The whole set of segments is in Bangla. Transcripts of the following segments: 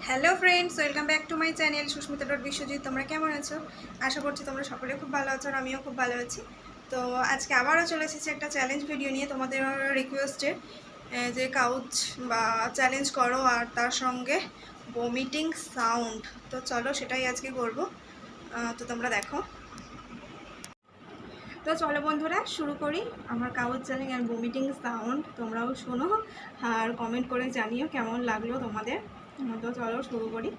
Hello friends, welcome back to my channel susmita biswajit। তোমরা কেমন আছো? আশা করছি তোমরা সকলে খুব ভালো আছো আর আমিও খুব ভালো আছি। তো আজকে আবারও চলে এসেছি একটা চ্যালেঞ্জ ভিডিও নিয়ে, তোমাদের রিকোয়েস্টে যে কাউচ বা চ্যালেঞ্জ করো আর তার সঙ্গে ভমিটিং সাউন্ড। তো চলো সেটাই আজকে করব। তো তোমরা দেখো। তো চলো বন্ধুরা শুরু করি আমার কাউচ চ্যালেঞ্জ আর ভমিটিং সাউন্ড। তোমরাও শোনো আর কমেন্ট করে জানিও কেমন লাগলো তোমাদের। তো চলো শুরু করি।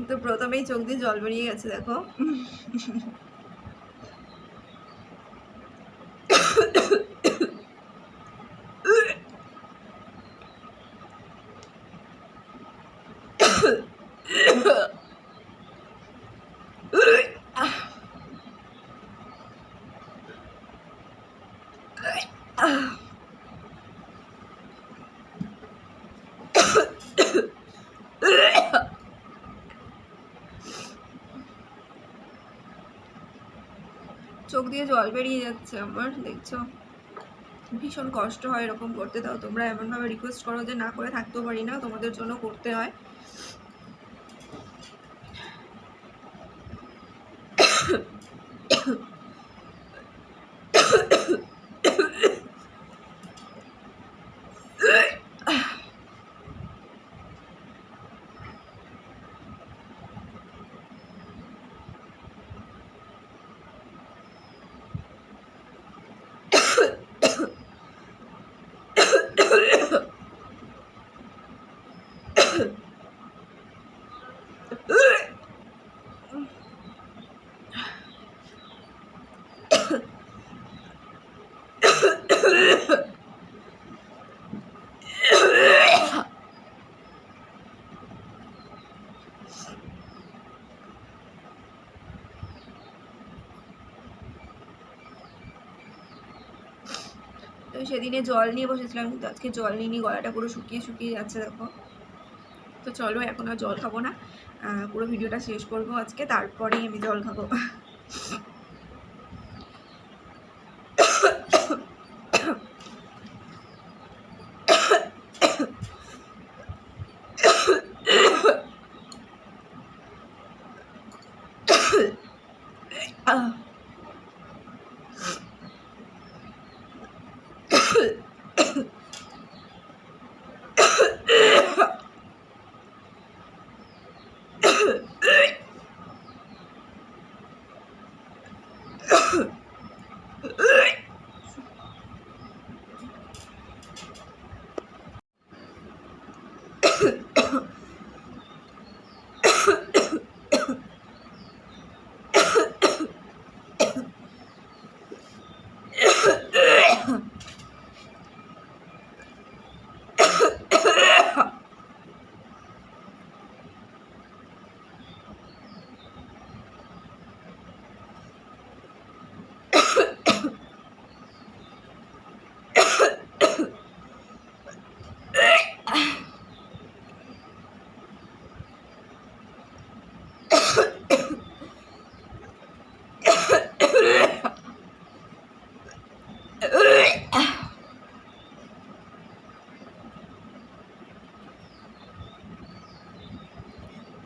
তো প্রথমেই চোখ দিয়ে জল বেরিয়ে গেছে, দেখো। চোখ দিয়ে জল বেরিয়ে যাচ্ছে আমার, দেখছো। ভীষণ কষ্ট হয় এরকম করতে। দাও তোমরা এমনভাবে রিকোয়েস্ট করো যে না করে থাকতেও পারি না, তোমাদের জন্য করতে হয়। তো সেদিনে জল নিয়ে বসেছিলাম, কিন্তু আজকে জল নিয়ে গলাটা পুরো শুকিয়ে শুকিয়ে যাচ্ছে, দেখো। তো চলো এখন আর জল খাবো না, পুরো ভিডিওটা শেষ করবো আজকে, তারপরেই আমি জল খাবো।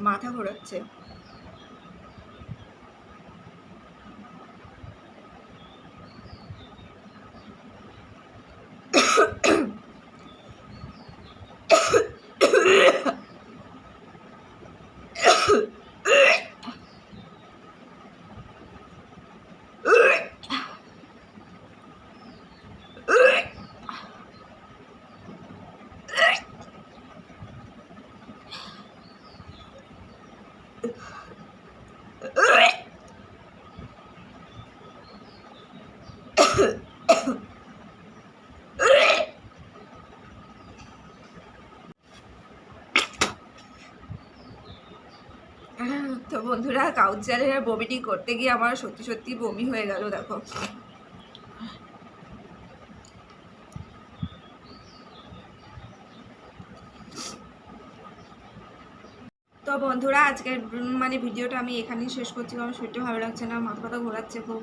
মাথা ঘোরাচ্ছে। তো বন্ধুরা, কাউচ চ্যালেঞ্জের বমিটি করতে গিয়ে আমার সত্যি সত্যি বমি হয়ে গেল, দেখো। বন্ধুরা আজকের মানে ভিডিওটা আমি এখানেই শেষ করছি, কারণ শরীরটা ভালো লাগছে না, মাথা ব্যথা ঘোরাচ্ছে খুব।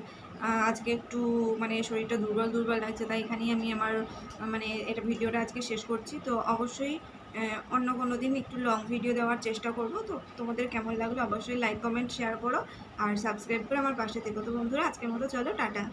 আজকে একটু মানে শরীরটা দুর্বল দুর্বল লাগছে, তাই এখানেই আমি আমার মানে এটা ভিডিওটা আজকে শেষ করছি। তো অবশ্যই অন্য কোনো দিন একটু লং ভিডিও দেওয়ার চেষ্টা করব। তো তোমাদের কেমন লাগলো অবশ্যই লাইক কমেন্ট শেয়ার করো আর সাবস্ক্রাইব করে আমার পাশে থেকো। তো বন্ধুরা আজকের মতো চলো টাটা।